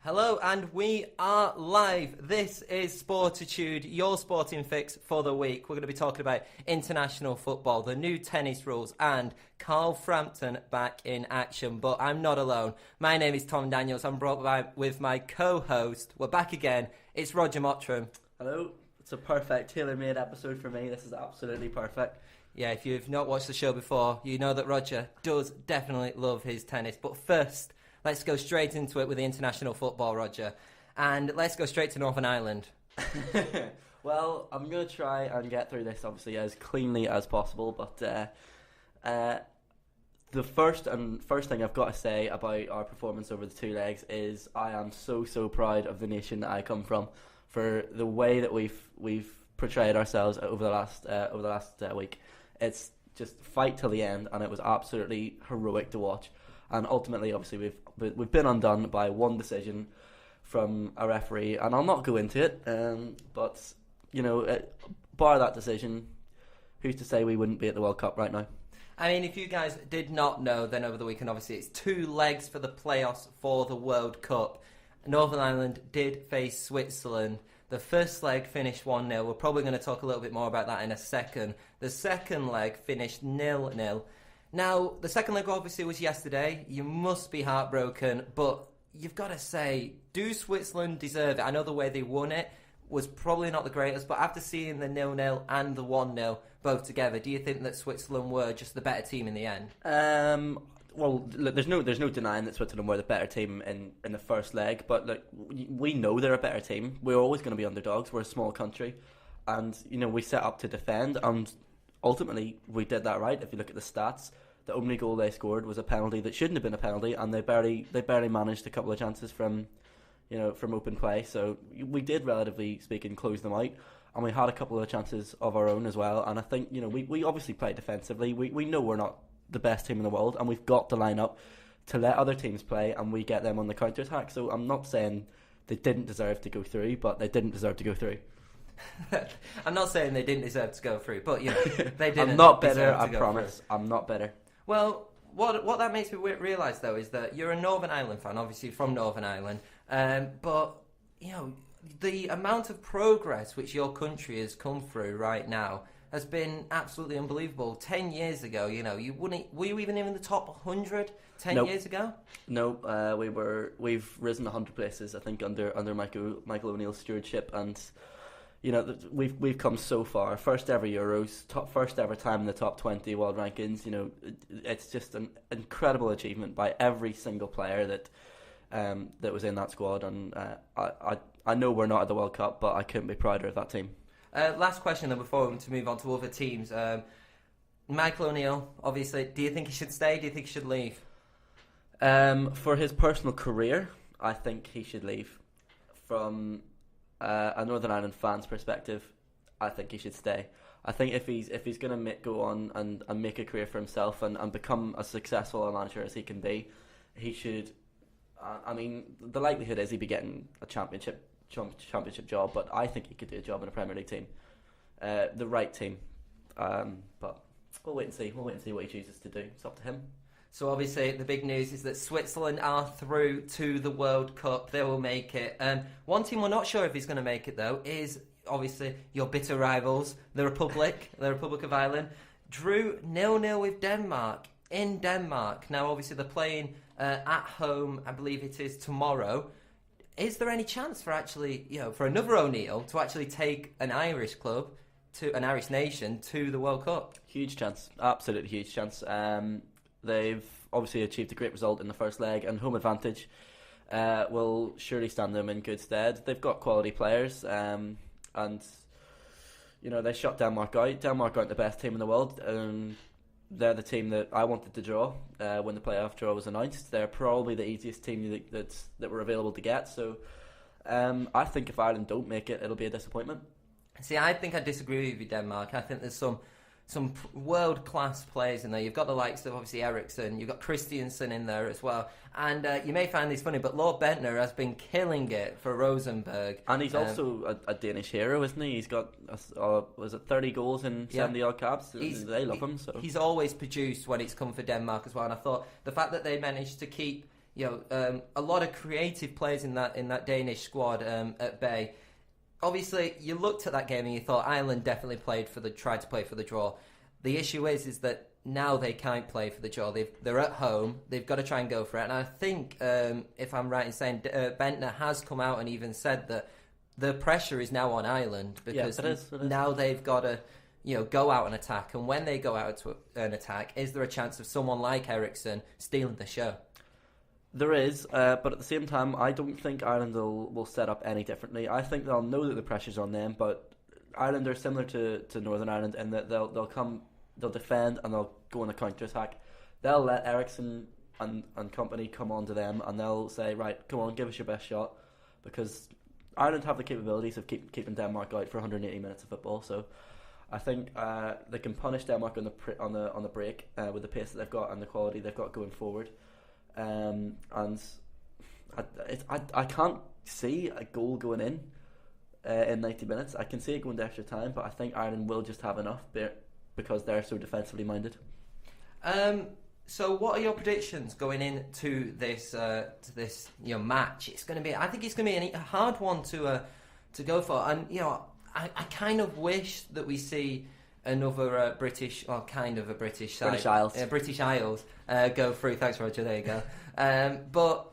Hello, and we are live. This is Sportitude, your sporting fix for the week. We're going to be talking about international football, the new tennis rules, and Carl Frampton back in action. But I'm not alone. My name is Tom Daniels. I'm brought by with my co-host. We're back again. It's Roger Mottram. Hello. It's a perfect tailor-made episode for me. This is absolutely perfect. Yeah, if you've not watched the show before, you know that Roger does definitely love his tennis. But first, let's go straight into it with the international football, Roger. And let's go straight to Northern Ireland. Well, I'm going to try and get through this, obviously, as cleanly as possible. But the first thing I've got to say about our performance over the two legs is I am so proud of the nation that I come from for the way that we've portrayed ourselves over the last week. It's just fight till the end, and it was absolutely heroic to watch. And ultimately, obviously, we've been undone by one decision from a referee, and I'll not go into it. But you know, bar that decision, who's to say we wouldn't be at the World Cup right now? I mean, if you guys did not know, then over the weekend, obviously, it's two legs for the playoffs for the World Cup. Northern Ireland did face Switzerland. The first leg finished 1-0. We're probably going to talk a little bit more about that in a second. The second leg finished 0-0. Now, the second leg obviously was yesterday. You must be heartbroken, but you've got to say, do Switzerland deserve it? I know the way they won it was probably not the greatest, but after seeing the 0-0 and the 1-0 both together, do you think that Switzerland were just the better team in the end? Well, look, there's no denying that Switzerland were the better team in the first leg, but look, we know they're a better team. We're always going to be underdogs. We're a small country, and you know we set up to defend, and ultimately we did that right. If you look at the stats, the only goal they scored was a penalty that shouldn't have been a penalty, and they barely managed a couple of chances from open play. So we did, relatively speaking, close them out, and we had a couple of chances of our own as well. And I think we obviously play defensively. We know we're not the best team in the world, and we've got to line up to let other teams play, and we get them on the counter attack. So I'm not saying they didn't deserve to go through, but they didn't deserve to go through. I'm not saying they didn't deserve to go through, but they didn't. I'm not bitter, I go promise. Through. I'm not bitter. Well, what that makes me realise though is that you're a Northern Ireland fan, obviously from Northern Ireland, but the amount of progress which your country has come through right now has been absolutely unbelievable. 10 years ago, were you even in the top 100 10 years ago? No, we've risen 100 places, I think, under Michael O'Neill's stewardship, and we've come so far. First ever Euros, first ever time in the top 20 world rankings. It's just an incredible achievement by every single player that was in that squad, and I know we're not at the World Cup, but I couldn't be prouder of that team. Last question then before we move on to other teams. Michael O'Neill, obviously, do you think he should stay? Do you think he should leave? For his personal career, I think he should leave. From a Northern Ireland fan's perspective, I think he should stay. I think if he's going to go on and make a career for himself and become as successful a manager as he can be, he should. I mean, the likelihood is he'd be getting a championship job, but I think he could do a job in a Premier League team, the right team. But we'll wait and see. We'll wait and see what he chooses to do. It's up to him. So obviously the big news is that Switzerland are through to the World Cup. They will make it. One team we're not sure if he's going to make it though is obviously your bitter rivals, the Republic of Ireland. Drew 0-0 with Denmark in Denmark. Now obviously they're playing at home. I believe it is tomorrow. Is there any chance for actually, for another O'Neill to actually take an Irish club, to an Irish nation, to the World Cup? Huge chance, absolutely huge chance. They've obviously achieved a great result in the first leg, and home advantage will surely stand them in good stead. They've got quality players, and they shut Denmark out. Denmark aren't the best team in the world. They're the team that I wanted to draw when the playoff draw was announced. They're probably the easiest team that were available to get. So I think if Ireland don't make it, it'll be a disappointment. See, I think I disagree with you, Denmark. I think there's some world-class players in there. You've got the likes of, obviously, Eriksson. You've got Christiansen in there as well. And you may find this funny, but Lord Bentner has been killing it for Rosenborg. And he's also a Danish hero, isn't he? He's got, 30 goals in 70-odd caps? They love him. So he's always produced when it's come for Denmark as well. And I thought the fact that they managed to keep a lot of creative players in that Danish squad at bay. Obviously, you looked at that game and you thought Ireland definitely tried to play for the draw. The issue is that now they can't play for the draw. They're at home. They've got to try and go for it. And I think, if I'm right in saying, Bentner has come out and even said that the pressure is now on Ireland because it is. Now they've got to, go out and attack. And when they go out to an attack, is there a chance of someone like Eriksson stealing the show? There is, but at the same time, I don't think Ireland will set up any differently. I think they'll know that the pressure's on them, but Ireland are similar to Northern Ireland in that they'll defend and they'll go on a counter-attack. They'll let Eriksson and company come on to them and they'll say, right, come on, give us your best shot, because Ireland have the capabilities of keeping Denmark out for 180 minutes of football. So I think they can punish Denmark on the break with the pace that they've got and the quality they've got going forward. And I can't see a goal going in 90 minutes. I can see it going to extra time, but I think Ireland will just have enough because they're so defensively minded. So, what are your predictions going into this match? It's going to be. I think it's going to be a hard one to go for, and I kind of wish that we see another British, or kind of a British side. British Isles go through. Thanks, Roger. There you go. But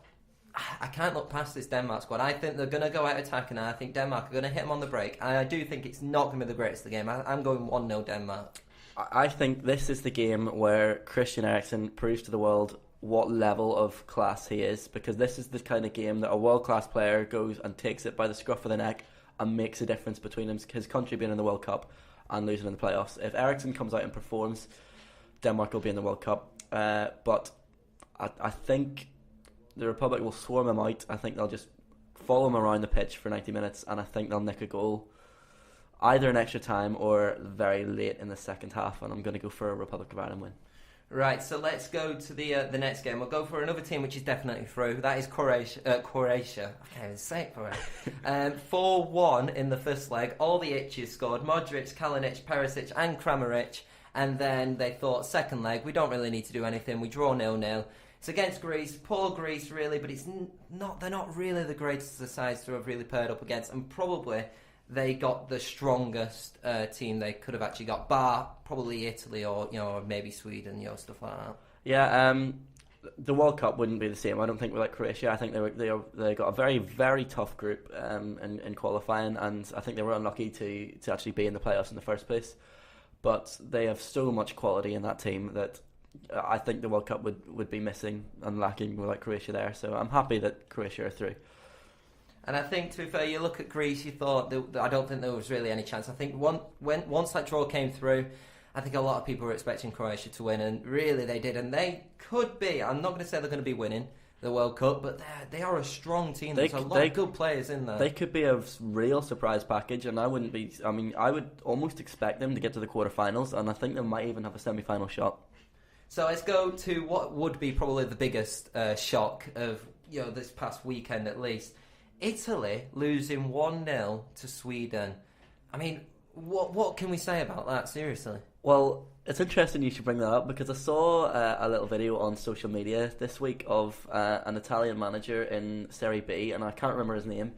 I can't look past this Denmark squad. I think they're going to go out attacking, and I think Denmark are going to hit them on the break. And I do think it's not going to be the greatest of the game. I'm going 1-0 Denmark. I think this is the game where Christian Eriksen proves to the world what level of class he is, because this is the kind of game that a world-class player goes and takes it by the scruff of the neck and makes a difference between his country being in the World Cup and losing in the playoffs. If Eriksen comes out and performs, Denmark will be in the World Cup. But I think the Republic will swarm him out. I think they'll just follow him around the pitch for 90 minutes, and I think they'll nick a goal either in extra time or very late in the second half, and I'm going to go for a Republic of Ireland win. Right, so let's go to the next game. We'll go for another team which is definitely through. That is Croatia. I can't even say it for it. 4-1 in the first leg. All the itches scored. Modric, Kalinic, Perisic and Kramaric. And then they thought, second leg, we don't really need to do anything. We draw 0-0. It's against Greece. Poor Greece, really, but they're not really the greatest of sides to have really paired up against. And probably they got the strongest team they could have actually got, bar probably Italy or maybe Sweden, stuff like that. Yeah, the World Cup wouldn't be the same. I don't think without Croatia. I think they got a very, very tough group in qualifying, and I think they were unlucky to actually be in the playoffs in the first place. But they have so much quality in that team that I think the World Cup would be missing and lacking without Croatia there. So I'm happy that Croatia are through. And I think, to be fair, you look at Greece, you thought, I don't think there was really any chance. I think once that draw came through, I think a lot of people were expecting Croatia to win, and really they did. And they could be, I'm not going to say they're going to be winning the World Cup, but they are a strong team. There's a lot of good players in there. They could be a real surprise package, and I would almost expect them to get to the quarterfinals, and I think they might even have a semi-final shot. So let's go to what would be probably the biggest shock of this past weekend at least. Italy losing 1-0 to Sweden. I mean, what can we say about that, seriously? Well, it's interesting you should bring that up, because I saw a little video on social media this week of an Italian manager in Serie B, and I can't remember his name,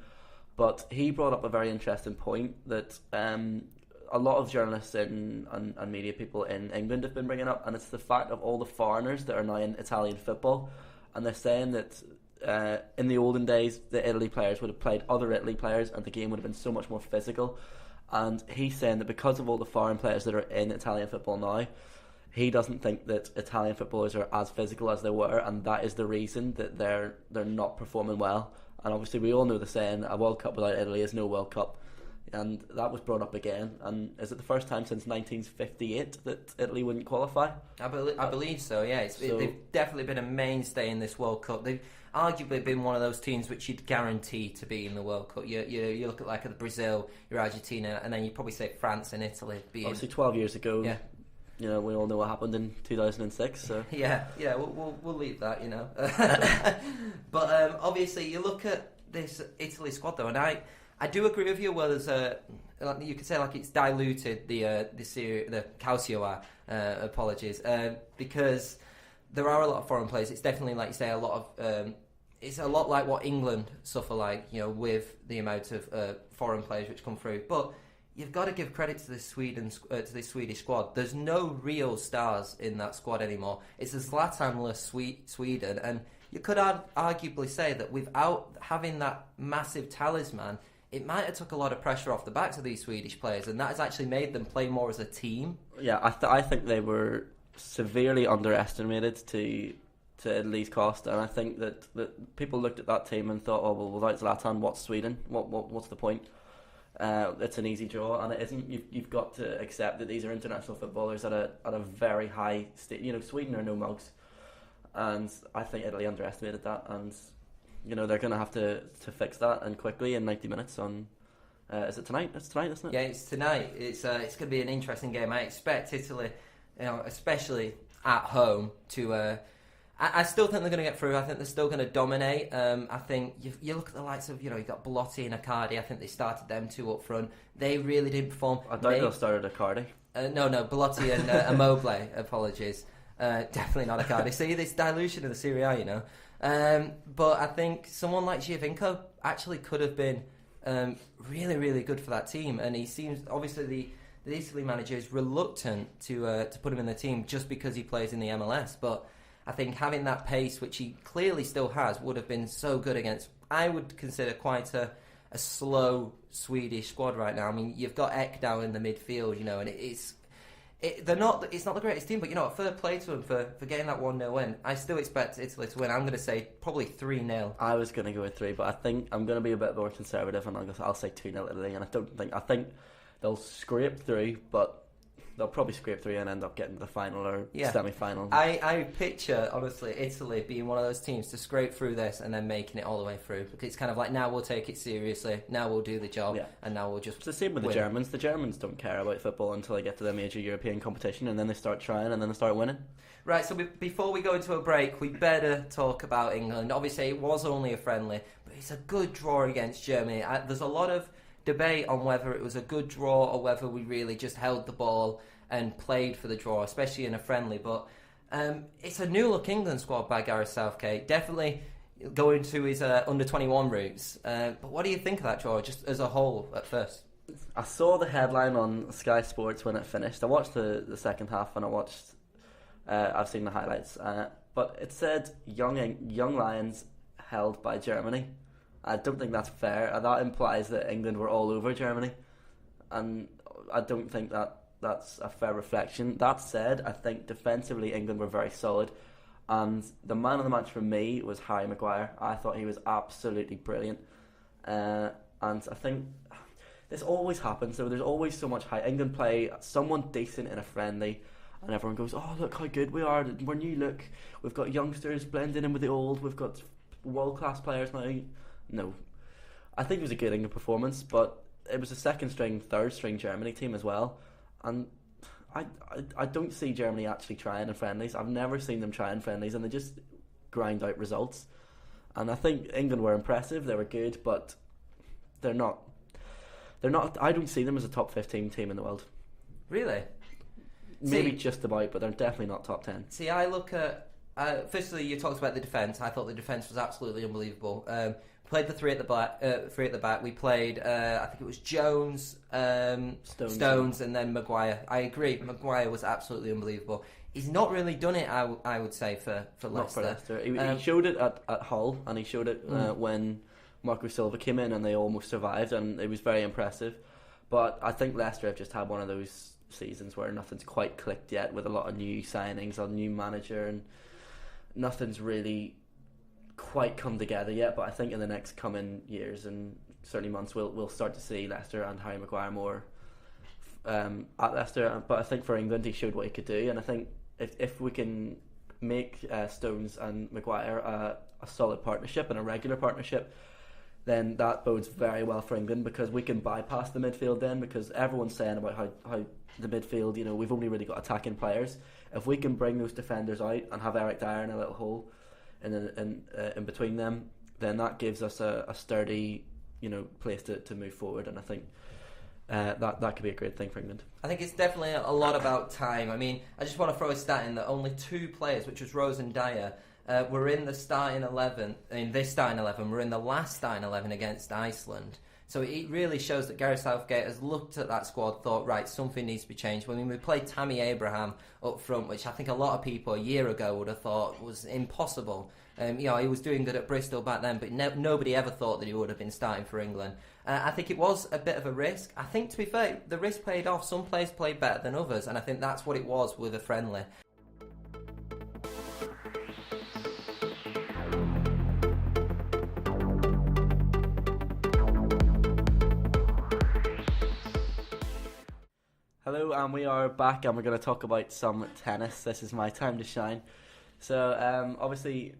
but he brought up a very interesting point that a lot of journalists and media people in England have been bringing up, and it's the fact of all the foreigners that are now in Italian football, and they're saying that in the olden days, the Italy players would have played other Italy players and the game would have been so much more physical. And he's saying that because of all the foreign players that are in Italian football now, he doesn't think that Italian footballers are as physical as they were, and that is the reason that they're not performing well. And obviously we all know the saying, a World Cup without Italy is no World Cup. And that was brought up again. And is it the first time since 1958 that Italy wouldn't qualify? I believe so, yeah. They've definitely been a mainstay in this World Cup. They've arguably been one of those teams which you'd guarantee to be in the World Cup. You look at the Brazil, your Argentina, and then you'd probably say France and Italy. Obviously 12 years ago, yeah. We all know what happened in 2006. So yeah, we'll leave that, But obviously you look at this Italy squad though, and I do agree with you. Well, there's you could say it's diluted the Calcio apologies, because there are a lot of foreign players. It's definitely, like you say, a lot of it's a lot like what England suffer like, with the amount of foreign players which come through. But you've got to give credit to this Swedish squad. There's no real stars in that squad anymore. It's a Zlatan-less Sweden, and you could arguably say that without having that massive talisman, it might have took a lot of pressure off the backs of these Swedish players, and that has actually made them play more as a team. Yeah, I think they were severely underestimated to Italy's cost, and I think that people looked at that team and thought, oh well, without Zlatan, what's Sweden? What's the point? It's an easy draw, and it isn't. You've got to accept that these are international footballers at a very high state. Sweden are no mugs, and I think Italy underestimated that, and they're going to have to fix that, and quickly in 90 minutes on. Is it tonight? It's tonight, isn't it? Yeah, it's tonight. It's going to be an interesting game. I expect Italy, especially at home, to. I still think they're going to get through. I think they're still going to dominate. I think you look at the likes of, you've got Belotti and Icardi. I think they started them two up front. They really didn't perform. I doubt they'll start at Icardi. No, Belotti and Immobile. Apologies. Definitely not Icardi. See, this dilution of the Serie A, But I think someone like Giovinco actually could have been really, really good for that team. And he seems, obviously, the Italy manager is reluctant to put him in the team just because he plays in the MLS. But I think having that pace, which he clearly still has, would have been so good against, I would consider, quite a slow Swedish squad right now. I mean, you've got Ekdal in the midfield, and it's not the greatest team, but fair play to them for getting that 1-0 win. I still expect Italy to win. I'm going to say probably 3-0. I was going to go with 3, but I think I'm going to be a bit more conservative, and I'll say 2-0 Italy. And I think they'll scrape through, but they'll probably scrape through and end up getting to the final or semi-final. I picture, honestly, Italy being one of those teams to scrape through this and then making it all the way through. Because it's kind of like, now we'll take it seriously, now we'll do the job, and now we'll just It's the same with the Germans. The Germans don't care about football until they get to the major European competition, and then they start trying, and then they start winning. Right, so before we go into a break, we better talk about England. Obviously, it was only a friendly, but it's a good draw against Germany. There's a lot of debate on whether it was a good draw or whether we really just held the ball and played for the draw, especially in a friendly. But it's a new look England squad by Gareth Southgate. Definitely going to his under-21 roots. But what do you think of that draw, just as a whole, at first? I saw the headline on Sky Sports when it finished. I watched the second half, and I've seen the highlights. But it said young Lions held by Germany. I don't think that's fair. That implies that England were all over Germany, and I don't think that's a fair reflection. That said, I think defensively England were very solid, and the man of the match for me was Harry Maguire. I thought he was absolutely brilliant, and I think this always happens. So there's always so much hype. England play someone decent in a friendly, and everyone goes, "Oh, look how good we are! We're new. Look, we've got youngsters blending in with the old. We've got world-class players now." No, I think it was a good England performance, but it was a second string, third string Germany team as well, and I don't see Germany actually trying in friendlies. I've never seen them try in friendlies, and they just grind out results. And I think England were impressive; they were good, but they're not. I don't see them as a top 15 team in the world. Really? Maybe just about, but they're definitely not top 10. See, I look at. Firstly, you talked about the defence. I thought the defence was absolutely unbelievable. Played the three at the back. We played, I think it was Jones, Stones, and then Maguire. I agree. Maguire was absolutely unbelievable. He's not really done it, I would say, for Leicester. Not for Leicester. He showed it at Hull, and he showed it when Marco Silva came in, and they almost survived, and it was very impressive. But I think Leicester have just had one of those seasons where nothing's quite clicked yet, with a lot of new signings, a new manager, and nothing's really quite come together yet. But I think in the next coming years and certainly months, we'll start to see Leicester and Harry Maguire more at Leicester. But I think for England, he showed what he could do, and I think if we can make Stones and Maguire a solid partnership and a regular partnership, then that bodes very well for England, because we can bypass the midfield then, because everyone's saying about how the midfield, we've only really got attacking players. If we can bring those defenders out and have Eric Dyer in a little hole in between them, then that gives us a sturdy, place to move forward. And I think that could be a great thing for England. I think it's definitely a lot about time. I mean, I just want to throw a stat in that only two players, which was Rose and Dyer, We're in the starting 11. In this starting 11, we're in the last starting 11 against Iceland. So it really shows that Gareth Southgate has looked at that squad, thought, right, something needs to be changed. I mean, we played Tammy Abraham up front, which I think a lot of people a year ago would have thought was impossible. He was doing good at Bristol back then, but nobody ever thought that he would have been starting for England. I think it was a bit of a risk. I think, to be fair, the risk paid off. Some players played better than others, and I think that's what it was with a friendly. Hello, and we are back, and we're going to talk about some tennis. This is my time to shine. So, obviously,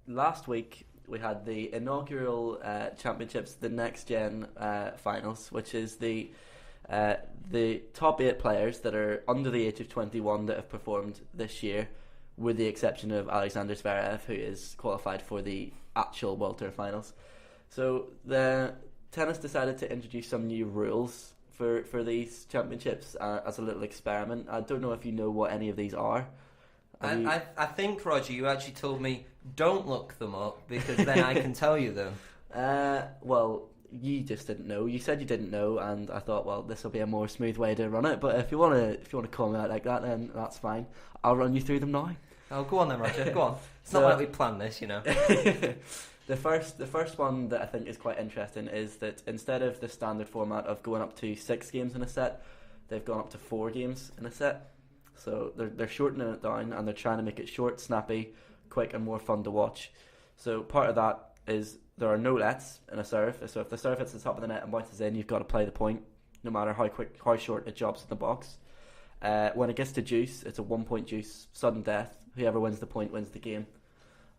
last week we had the inaugural championships, the Next Gen finals, which is the top 8 players that are under the age of 21 that have performed this year, with the exception of Alexander Zverev, who is qualified for the actual World Tour finals. So, the tennis decided to introduce some new rules for these championships as a little experiment. I don't know if you know what any of these are. I think, Roger, you actually told me don't look them up because then I can tell you them. Well, you just didn't know. You said you didn't know, and I thought, well, this will be a more smooth way to run it. But if you want to call me out like that, then that's fine. I'll run you through them now. Oh, go on then, Roger. Go on. It's not like we planned this, you know. The first one that I think is quite interesting is that instead of the standard format of going up to 6 games in a set, they've gone up to 4 games in a set. So they're shortening it down, and they're trying to make it short, snappy, quick, and more fun to watch. So part of that is there are no lets in a serve. So if the serve hits the top of the net and bounces in, you've got to play the point, no matter how short it jobs in the box. When it gets to deuce, it's a 1-point deuce, sudden death. Whoever wins the point wins the game,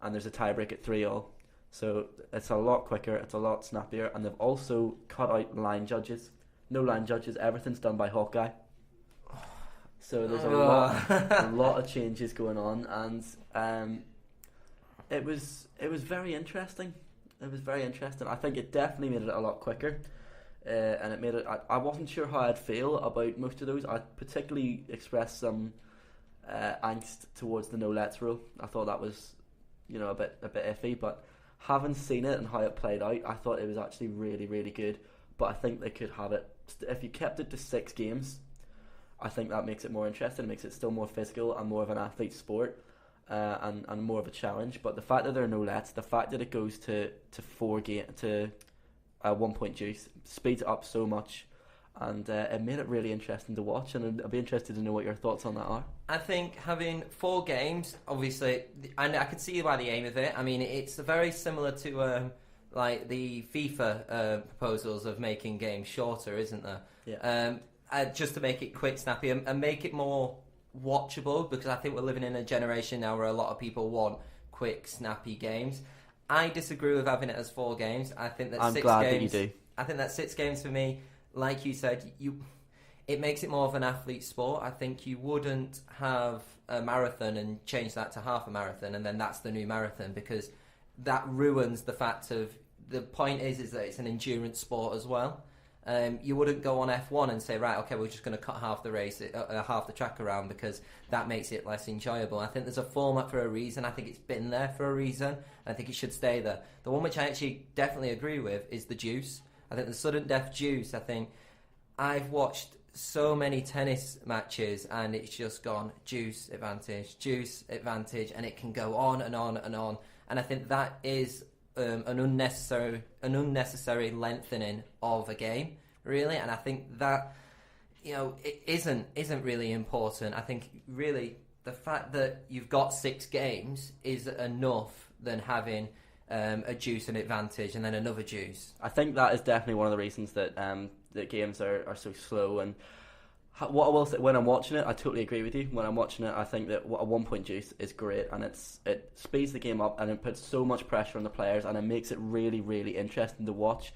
and there's a tiebreak at 3-all. So it's a lot quicker, it's a lot snappier, and they've also cut out line judges. No line judges, everything's done by Hawkeye. So there's a lot of changes going on, and it was very interesting. It was very interesting. I think it definitely made it a lot quicker, and it made it. I wasn't sure how I'd feel about most of those. I particularly expressed some angst towards the no lets rule. I thought that was, a bit iffy, but having seen it and how it played out, I thought it was actually really, really good. But I think they could have it if you kept it to 6 games. I think that makes it more interesting. It makes it still more physical and more of an athlete sport, and more of a challenge. But the fact that there are no lets, the fact that it goes to 4 game to a 1-point deuce, speeds it up so much, and it made it really interesting to watch. And I'd be interested to know what your thoughts on that are. I think having 4 games, obviously, and I could see why the aim of it. I mean, it's very similar to like the FIFA proposals of making games shorter, isn't there? Yeah. Just to make it quick, snappy, and make it more watchable, because I think we're living in a generation now where a lot of people want quick, snappy games. I disagree with having it as 4 games. I think that I'm 6 glad games. that you do. I think that 6 games for me, like you said, it makes it more of an athlete sport. I think you wouldn't have a marathon and change that to half a marathon, and then that's the new marathon, because that ruins the fact of the point is that it's an endurance sport as well. You wouldn't go on F1 and say, right, okay, we're just going to cut half the race, half the track around, because that makes it less enjoyable. I think there's a format for a reason. I think it's been there for a reason. I think it should stay there. The one which I actually definitely agree with is the deuce. I think the sudden death deuce, I think I've watched so many tennis matches and it's just gone deuce advantage, and it can go on and on and on. And I think that is an unnecessary lengthening of a game, really. And I think that it isn't really important. I think really the fact that you've got 6 games is enough than having a deuce and advantage and then another deuce. I think that is definitely one of the reasons that that games are so slow. And what I will say, when I'm watching it, I totally agree with you. When I'm watching it, I think that a 1-point deuce is great, and it speeds the game up, and it puts so much pressure on the players, and it makes it really, really interesting to watch.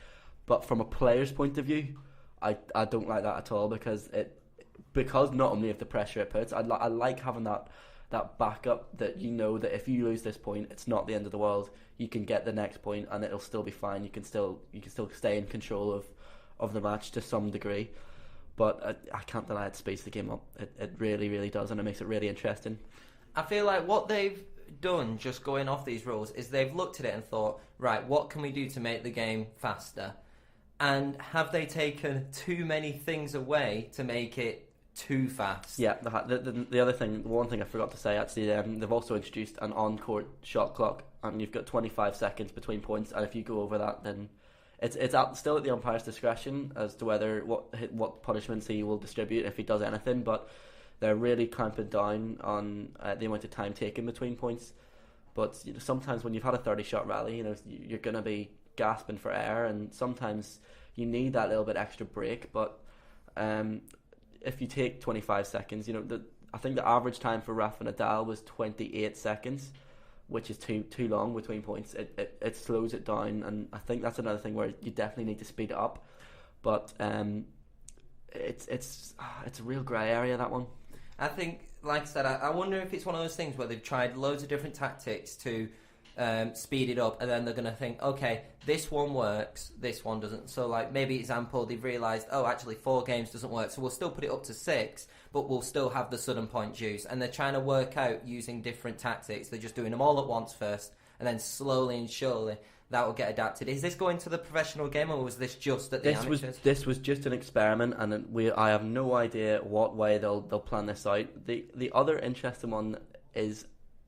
But from a player's point of view, I don't like that at all, because not only of the pressure it puts, I like having that backup, that that if you lose this point, it's not the end of the world. You can get the next point and it'll still be fine. You can still stay in control of the match to some degree. But I can't deny it speeds the game up. It really, really does, and it makes it really interesting. I feel like what they've done, just going off these rules, is they've looked at it and thought, right, what can we do to make the game faster? And have they taken too many things away to make it too fast? Yeah, the other thing, the one thing I forgot to say, actually, they've also introduced an on-court shot clock, and you've got 25 seconds between points, and if you go over that, then it's still at the umpire's discretion as to whether what punishments he will distribute if he does anything, but they're really clamping down on the amount of time taken between points. But sometimes when you've had a 30-shot rally, you're going to be gasping for air, and sometimes you need that little bit extra break. But if you take 25 seconds, I think the average time for Rafa Nadal was 28 seconds, which is too long between points. It slows it down, and I think that's another thing where you definitely need to speed it up. But it's a real grey area, that one. I think, like I said, I wonder if it's one of those things where they've tried loads of different tactics to speed it up, and then they're going to think, okay, this one works, this one doesn't. So, like, maybe example, they've realised, oh, actually 4 games doesn't work, so we'll still put it up to 6, but we'll still have the sudden point juice. And they're trying to work out using different tactics. They're just doing them all at once first, and then slowly and surely that will get adapted. Is this going to the professional game, or was this just at the amateurs? This was just an experiment, and I have no idea what way they'll plan this out. The other interesting one is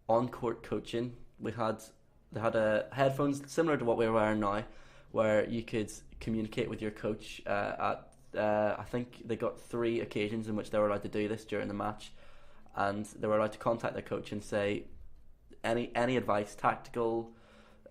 on-court coaching. They had a headphones similar to what we're wearing now, where you could communicate with your coach at I think they got 3 occasions in which they were allowed to do this during the match, and they were allowed to contact their coach and say any advice, tactical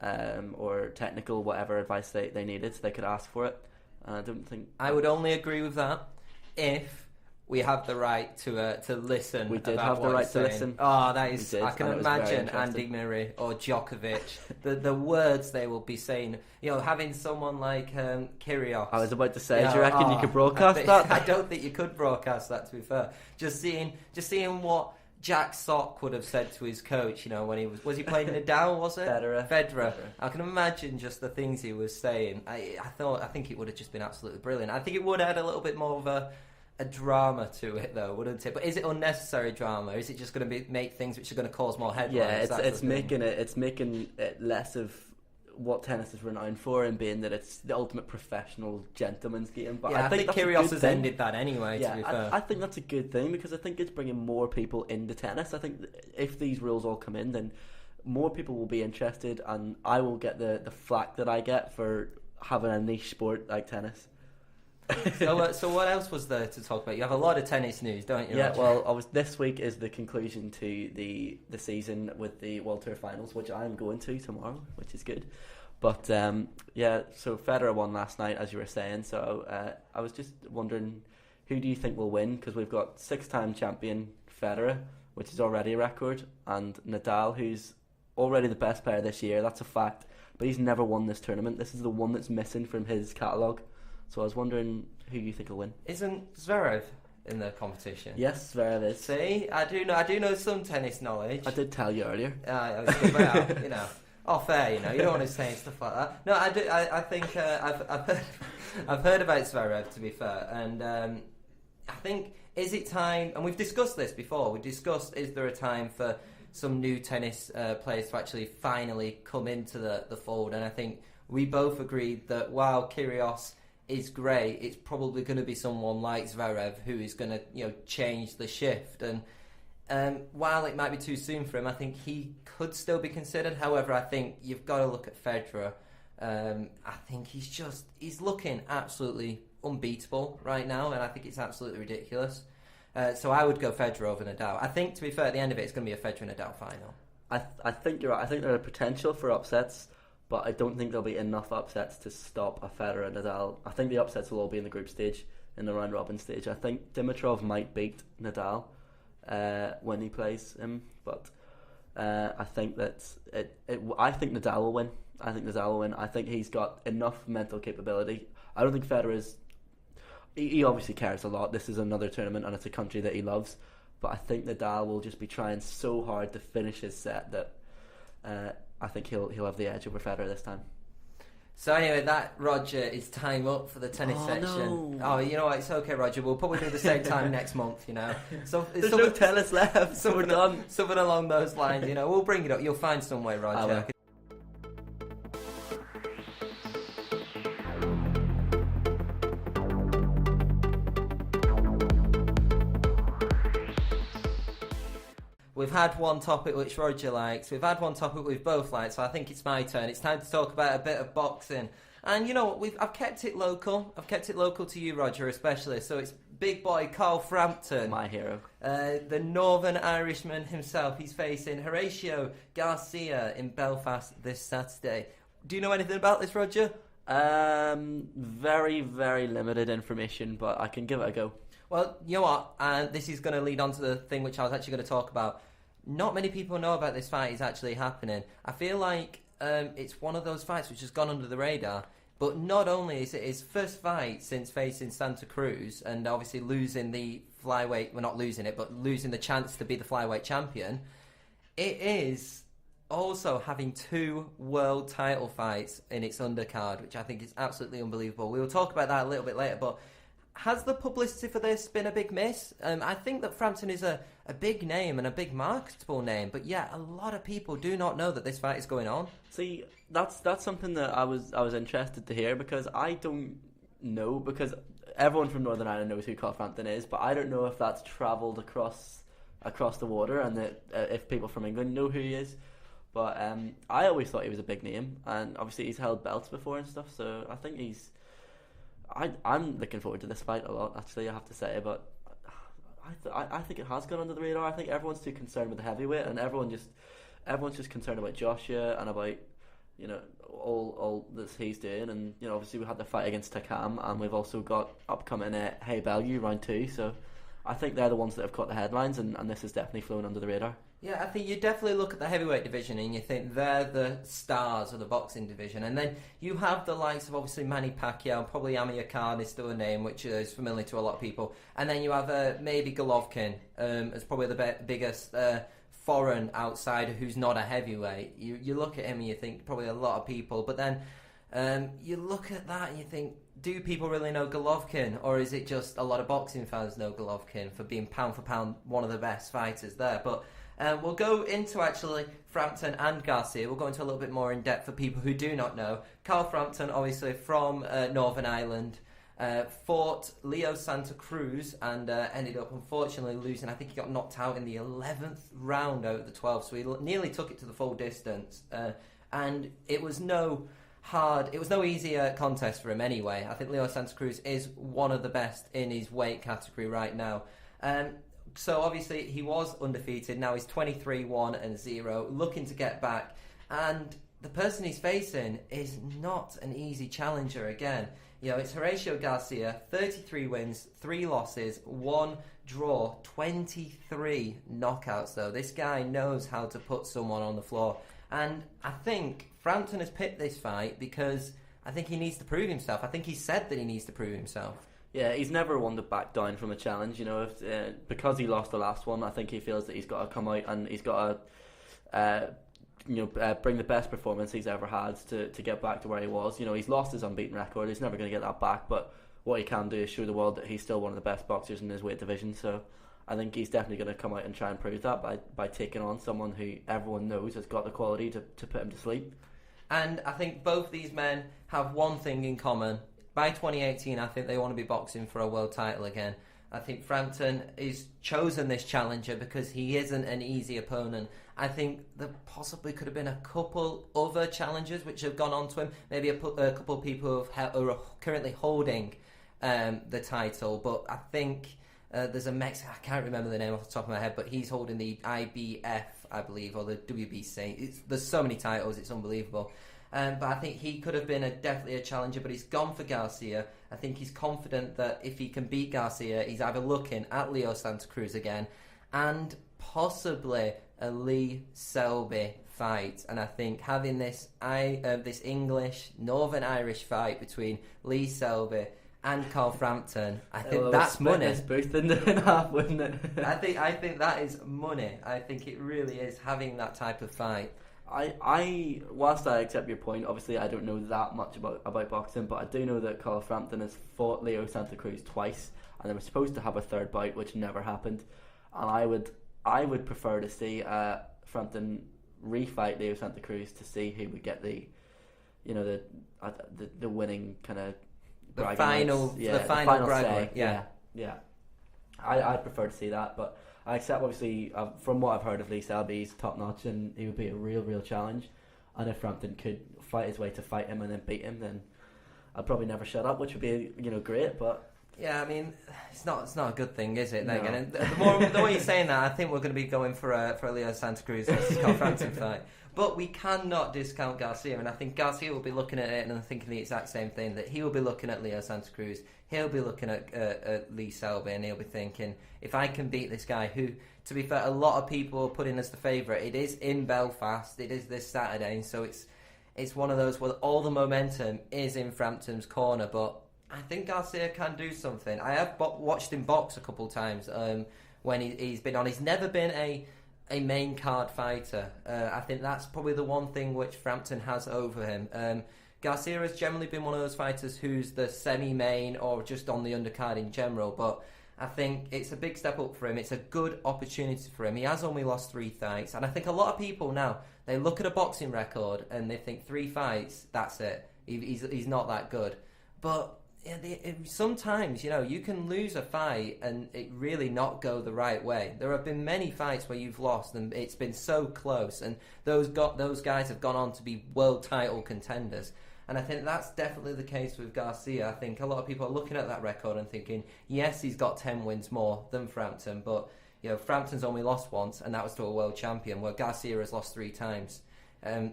or technical, whatever advice they needed, they could ask for it. I don't think I would only agree with that if we have the right to listen. We did have the right to listen. Oh, that is! I can imagine Andy Murray or Djokovic, the words they will be saying. Having someone like Kyrgios. I was about to say, do you reckon you could broadcast that? I don't think you could broadcast that. To be fair, just seeing what Jack Sock would have said to his coach, when he was he playing Nadal, was it? Federer. I can imagine just the things he was saying. I think it would have just been absolutely brilliant. I think it would add a little bit more of a drama to it, though, wouldn't it? But is it unnecessary drama? Is it just going to make things which are going to cause more headlines? Yeah, it's making it less of what tennis is renowned for, and being that it's the ultimate professional gentleman's game. But I think Kyrgios has ended that anyway. Yeah, to be fair, I think that's a good thing, because I think it's bringing more people into tennis. I think if these rules all come in, then more people will be interested, and I will get the flack that I get for having a niche sport like tennis. So what else was there to talk about? You have a lot of tennis news, don't you? Yeah, Roger? well, this week is the conclusion to the season with the World Tour Finals, which I am going to tomorrow, which is good. But so Federer won last night, as you were saying. So I was just wondering, who do you think will win? Because we've got 6-time champion Federer, which is already a record, and Nadal, who's already the best player this year. That's a fact. But he's never won this tournament. This is the one that's missing from his catalogue. So I was wondering who you think will win. Isn't Zverev in the competition? Yes, Zverev is. See, I do know some tennis knowledge. I did tell you earlier. Off air, you don't want to say stuff like that. No, I do. I think I've heard about Zverev, to be fair, and I think, is it time? And we've discussed this before. We discussed, is there a time for some new tennis players to actually finally come into the fold? And I think we both agreed that while Kyrgios is great, it's probably going to be someone like Zverev who is going to change the shift. And while it might be too soon for him, I think he could still be considered. However, I think you've got to look at Federer. I think he's looking absolutely unbeatable right now, and I think it's absolutely ridiculous. So I would go Federer over Nadal. I think, to be fair, at the end of it, it's going to be a Federer Nadal final. I think you're right. I think there are potential for upsets, but I don't think there'll be enough upsets to stop a Federer and Nadal. I think the upsets will all be in the group stage, in the round robin stage. I think Dimitrov might beat Nadal when he plays him, but I think that I think Nadal will win. I think he's got enough mental capability. I don't think Federer is. He obviously cares a lot. This is another tournament, and it's a country that he loves. But I think Nadal will just be trying so hard to finish his set that I think he'll have the edge over Federer this time. So anyway, that, Roger, is time up for the tennis section. No. Oh, you know what? It's okay, Roger. We'll probably do the same time next month, So There's no tennis left, so we're done. Something along those lines, We'll bring it up. You'll find some way, Roger. We've had one topic which Roger likes. We've had one topic we've both liked, so I think it's my turn. It's time to talk about a bit of boxing. And you know what? I've kept it local. I've kept it local to you, Roger, especially. So it's big boy Carl Frampton. My hero. The Northern Irishman himself. He's facing Horatio Garcia in Belfast this Saturday. Do you know anything about this, Roger? Very, very limited information, but I can give it a go. Well, you know what? And this is going to lead on to the thing which I was actually going to talk about. Not many people know about this fight is actually happening. I feel like it's one of those fights which has gone under the radar. But not only is it his first fight since facing Santa Cruz and obviously losing the flyweight, well, not losing it, but losing the chance to be the flyweight champion, it is also having 2 world title fights in its undercard, which I think is absolutely unbelievable. We will talk about that a little bit later, but has the publicity for this been a big miss? I think that Frampton is a big name and a big marketable name, but yeah, a lot of people do not know that this fight is going on. See, that's something that I was interested to hear, because I don't know, because everyone from Northern Ireland knows who Carl Frampton is, but I don't know if that's travelled across the water and that if people from England know who he is. But I always thought he was a big name, and obviously he's held belts before and stuff, so I think I'm looking forward to this fight a lot, actually, I have to say, but I think it has gone under the radar. I think everyone's too concerned with the heavyweight, and everyone's just concerned about Joshua and about, all that he's doing, and, obviously we had the fight against Takam, and we've also got upcoming Hey Bellew round 2, so I think they're the ones that have caught the headlines, and this has definitely flown under the radar. Yeah, I think you definitely look at the heavyweight division and you think they're the stars of the boxing division. And then you have the likes of obviously Manny Pacquiao, probably Amir Khan is still a name which is familiar to a lot of people. And then you have maybe Golovkin as probably the biggest foreign outsider who's not a heavyweight. You look at him and you think probably a lot of people. But then you look at that and you think, do people really know Golovkin? Or is it just a lot of boxing fans know Golovkin for being pound for pound one of the best fighters there? But we'll go into actually Frampton and Garcia. We'll go into a little bit more in depth for people who do not know. Carl Frampton, obviously from Northern Ireland, fought Leo Santa Cruz and ended up unfortunately losing. I think he got knocked out in the 11th round out of the 12th, so he nearly took it to the full distance. And it was no easy contest for him anyway. I think Leo Santa Cruz is one of the best in his weight category right now. So obviously he was undefeated. Now he's 23-1-0, looking to get back. And the person he's facing is not an easy challenger again. It's Horatio Garcia, 33 wins, 3 losses, 1 draw, 23 knockouts though. This guy knows how to put someone on the floor. And I think Frampton has picked this fight because I think he needs to prove himself. I think he said that he needs to prove himself. Yeah, he's never one to back down from a challenge. Because he lost the last one, I think he feels that he's got to come out and he's got to, bring the best performance he's ever had to get back to where he was. He's lost his unbeaten record. He's never going to get that back. But what he can do is show the world that he's still one of the best boxers in his weight division. So I think he's definitely going to come out and try and prove that by taking on someone who everyone knows has got the quality to put him to sleep. And I think both these men have one thing in common. By 2018, I think they want to be boxing for a world title again. I think Frampton has chosen this challenger because he isn't an easy opponent. I think there possibly could have been a couple other challengers which have gone on to him. Maybe a couple of people who are currently holding the title. But I think there's a Mexican, I can't remember the name off the top of my head, but he's holding the IBF, I believe, or the WBC. There's so many titles, it's unbelievable. But I think he could have been definitely a challenger, but he's gone for Garcia. I think he's confident that if he can beat Garcia, he's either looking at Leo Santa Cruz again and possibly a Lee Selby fight. And I think having this English, Northern Irish fight between Lee Selby and Carl Frampton, I think that's money. This booth in half, wouldn't it? I think that is money. I think it really is having that type of fight. Whilst I accept your point, obviously I don't know that much about boxing, but I do know that Frampton has fought Leo Santa Cruz twice, and they were supposed to have a third bout, which never happened. And I would prefer to see Frampton refight Leo Santa Cruz to see who would get the winning kind of the final say. Yeah. I prefer to see that, but I accept, obviously, from what I've heard of Lee Selby, he's top notch and he would be a real challenge. And if Frampton could fight his way to fight him and then beat him, then I'd probably never shut up, which would be great. But yeah, I mean, it's not a good thing, is it? No. And the more you're saying that, I think we're going to be going for a Leo Santa Cruz versus Carl Frampton fight. But we cannot discount Garcia, and I think Garcia will be looking at it and thinking the exact same thing, that he will be looking at Leo Santa Cruz, he'll be looking at Lee Selby, and he'll be thinking, if I can beat this guy, who, to be fair, a lot of people are putting as the favourite. It is in Belfast, it is this Saturday, so it's one of those where all the momentum is in Frampton's corner, but I think Garcia can do something. I have watched him box a couple of times when he's been on. He's never been a main card fighter. I think that's probably the one thing which Frampton has over him. Garcia has generally been one of those fighters who's the semi-main or just on the undercard in general, but I think it's a big step up for him. It's a good opportunity for him. He has only lost 3 fights, and I think a lot of people now, they look at a boxing record and they think 3 fights, that's it. He's not that good. But sometimes, you can lose a fight and it really not go the right way. There have been many fights where you've lost and it's been so close, and those guys have gone on to be world title contenders. And I think that's definitely the case with Garcia. I think a lot of people are looking at that record and thinking, yes, he's got 10 wins more than Frampton, but Frampton's only lost once, and that was to a world champion, where Garcia has lost 3 times.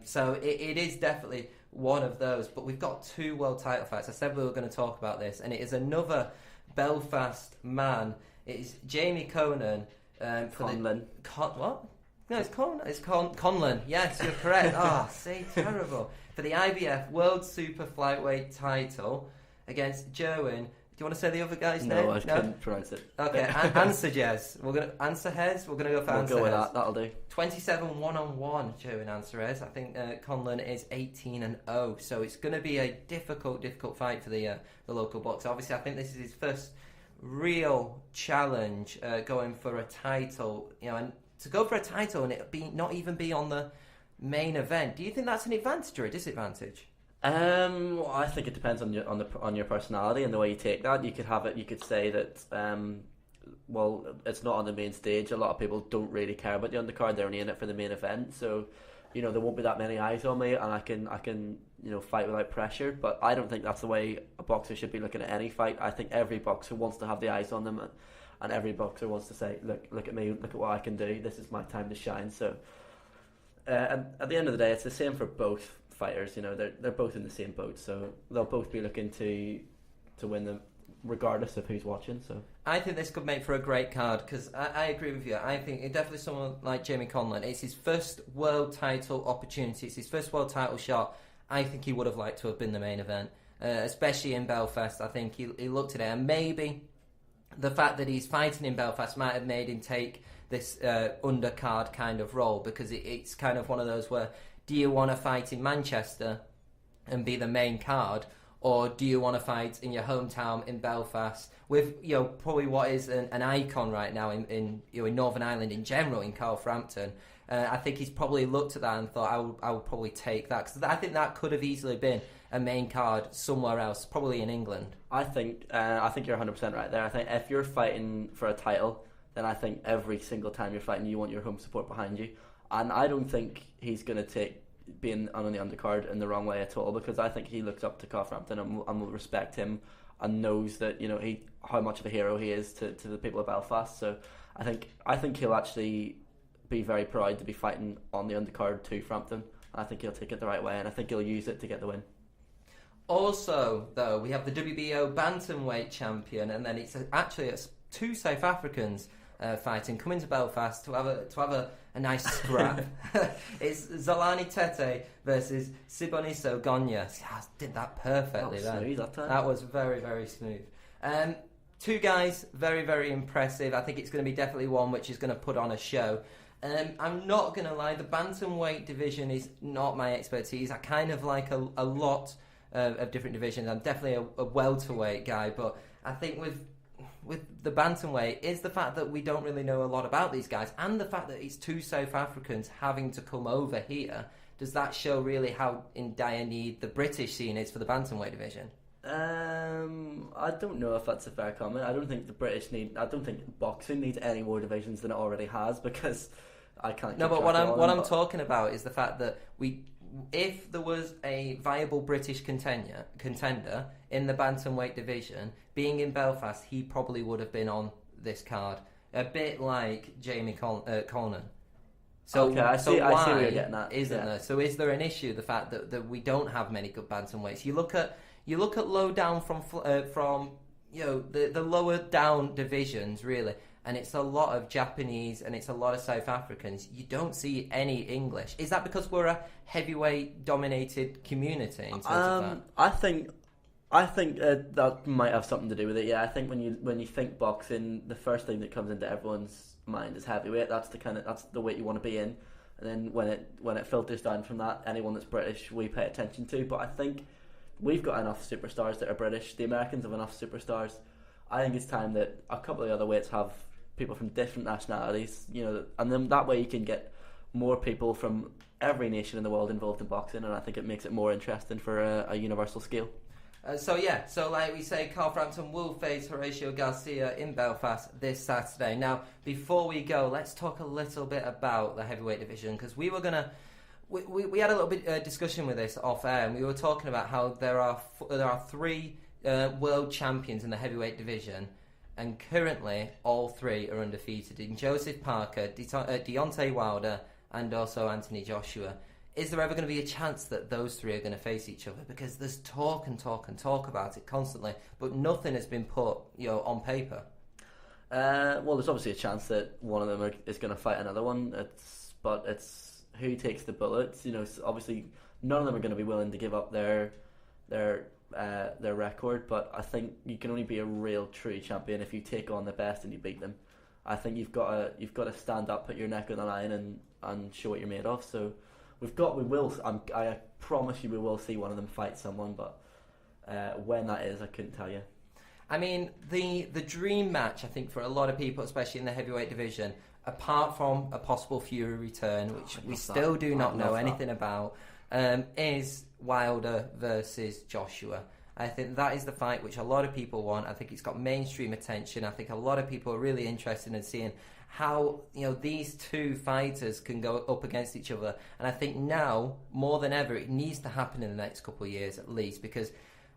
So it is definitely one of those. But we've got 2 world title fights. I said we were going to talk about this, and it is another Belfast man. It is Jamie Conan. Conlon. What? No, it's Conlon. Yes, you're correct. Terrible. For the IBF World Super Flyweight title against Jerwin. Do you want to say the other guy's name? No, I couldn't pronounce it. Okay, Ansarez. We're going to Ansarez. We're going to go for Ansarez. We'll go with that. That'll do. 27 one-on-one, Jerwin Ansarez. I think Conlon is 18-0, so it's going to be a difficult fight for the local boxer. Obviously, I think this is his first real challenge going for a title. And to go for a title and it not even be on the main event. Do you think that's an advantage or a disadvantage? Well, I think it depends on your personality and the way you take that. You could have it. You could say that. Well, it's not on the main stage. A lot of people don't really care about the undercard. They're only in it for the main event. So, there won't be that many eyes on me, and I can fight without pressure. But I don't think that's the way a boxer should be looking at any fight. I think every boxer wants to have the eyes on them, and every boxer wants to say, look at me, look at what I can do. This is my time to shine. So, and at the end of the day, it's the same for both fighters. They're both in the same boat, so they'll both be looking to win them, regardless of who's watching. So I think this could make for a great card, because I agree with you. I think it definitely someone like Jamie Conlon, it's his first world title opportunity, it's his first world title shot. I think he would have liked to have been the main event, especially in Belfast. I think he looked at it, and maybe the fact that he's fighting in Belfast might have made him take this undercard kind of role, because it's kind of one of those where, do you want to fight in Manchester and be the main card, or do you want to fight in your hometown in Belfast with probably what is an icon right now in Northern Ireland in general, in Carl Frampton? I think he's probably looked at that and thought, I would probably take that, because I think that could have easily been a main card somewhere else, probably in England. I think you're 100% right there. I think if you're fighting for a title, then I think every single time you're fighting, you want your home support behind you. And I don't think he's going to take being on the undercard in the wrong way at all, because I think he looks up to Carl Frampton and will respect him, and knows that how much of a hero he is to the people of Belfast. So I think he'll actually be very proud to be fighting on the undercard to Frampton. I think he'll take it the right way, and I think he'll use it to get the win. Also, though, we have the WBO bantamweight champion, and then it's 2 South Africans fighting, coming to Belfast to have a nice scrap. It's Zolani Tete versus Siboniso Gonya. I did that perfectly. That was very, very smooth. 2 guys, very, very impressive. I think it's going to be definitely one which is going to put on a show. I'm not going to lie, the bantamweight division is not my expertise. I kind of like a lot of different divisions. I'm definitely a welterweight guy, but I think with the bantamweight is the fact that we don't really know a lot about these guys, and the fact that it's two South Africans having to come over here. Does that show really how in dire need the British scene is for the bantamweight division? I don't know if that's a fair comment. I don't think boxing needs any more divisions than it already has, because I can't. No, but what I'm talking about is the fact that if there was a viable British contender in the bantamweight division, being in Belfast, he probably would have been on this card, a bit like Jamie Conan. So, okay, I see where you're getting at. Isn't there? So is there an issue, the fact that we don't have many good bantamweights? You look at low down from the lower down divisions, really, and it's a lot of Japanese and it's a lot of South Africans. You don't see any English. Is that because we're a heavyweight dominated community in terms of that? I think that might have something to do with it. Yeah, I think when you think boxing, the first thing that comes into everyone's mind is heavyweight. That's the weight you want to be in, and then when it filters down from that, anyone that's British we pay attention to. But I think we've got enough superstars that are British. The Americans have enough superstars. I think it's time that a couple of the other weights have people from different nationalities, and then that way you can get more people from every nation in the world involved in boxing, and I think it makes it more interesting for a universal scale. So like we say, Carl Frampton will face Horatio Garcia in Belfast this Saturday. Now, before we go, let's talk a little bit about the heavyweight division, because we were going to... We had a little bit discussion with this off air, and we were talking about how there are three world champions in the heavyweight division, and currently all three are undefeated in Joseph Parker, Deontay Wilder, and also Anthony Joshua. Is there ever going to be a chance that those three are going to face each other? Because there's talk about it constantly, but nothing has been put, on paper. Well, there's obviously a chance that one of them is going to fight another one. But it's who takes the bullets. Obviously none of them are going to be willing to give up their record. But I think you can only be a real true champion if you take on the best and you beat them. I think you've got to stand up, put your neck on the line, and show what you're made of. So. I promise you we will see one of them fight someone, but when that is, I couldn't tell you. I mean, the dream match, I think, for a lot of people, especially in the heavyweight division, apart from a possible Fury return, which we still do not know anything about, is Wilder versus Joshua. I think that is the fight which a lot of people want. I think it's got mainstream attention. I think a lot of people are really interested in seeing how these two fighters can go up against each other. And I think now, more than ever, it needs to happen in the next couple of years at least, because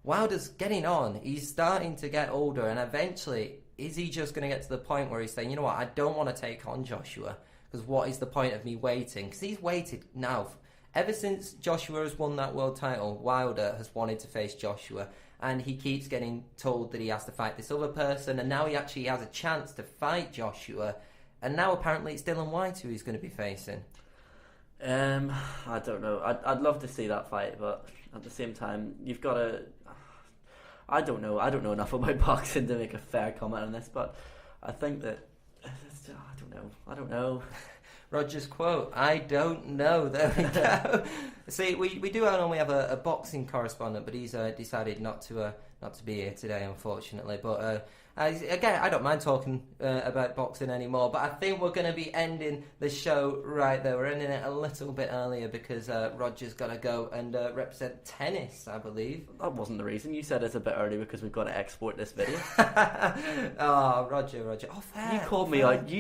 Wilder's getting on. He's starting to get older, and eventually, is he just going to get to the point where he's saying, you know what, I don't want to take on Joshua, because what is the point of me waiting? Because he's waited now. Ever since Joshua has won that world title, Wilder has wanted to face Joshua, and he keeps getting told that he has to fight this other person, and now he actually has a chance to fight Joshua. And now apparently it's Dylan White who he's going to be facing. I don't know. I'd love to see that fight, but at the same time, you've got to... I don't know. I don't know enough about boxing to make a fair comment on this, but I think that... I don't know. Roger's quote, I don't know. There we go. See, we do normally have a boxing correspondent, but he's decided not to be here today, unfortunately. But again, I don't mind talking about boxing anymore, but I think we're going to be ending the show right there. We're ending it a little bit earlier because Roger's got to go and represent tennis, I believe. That wasn't the reason. You said it's a bit early because we've got to export this video. Oh, Roger. Oh, fair. You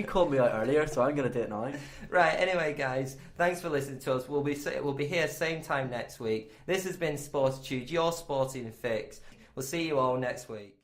called me out earlier, so I'm going to do it now. Right, anyway, guys, thanks for listening to us. We'll be here same time next week. This has been Sportitude, your sporting fix. We'll see you all next week.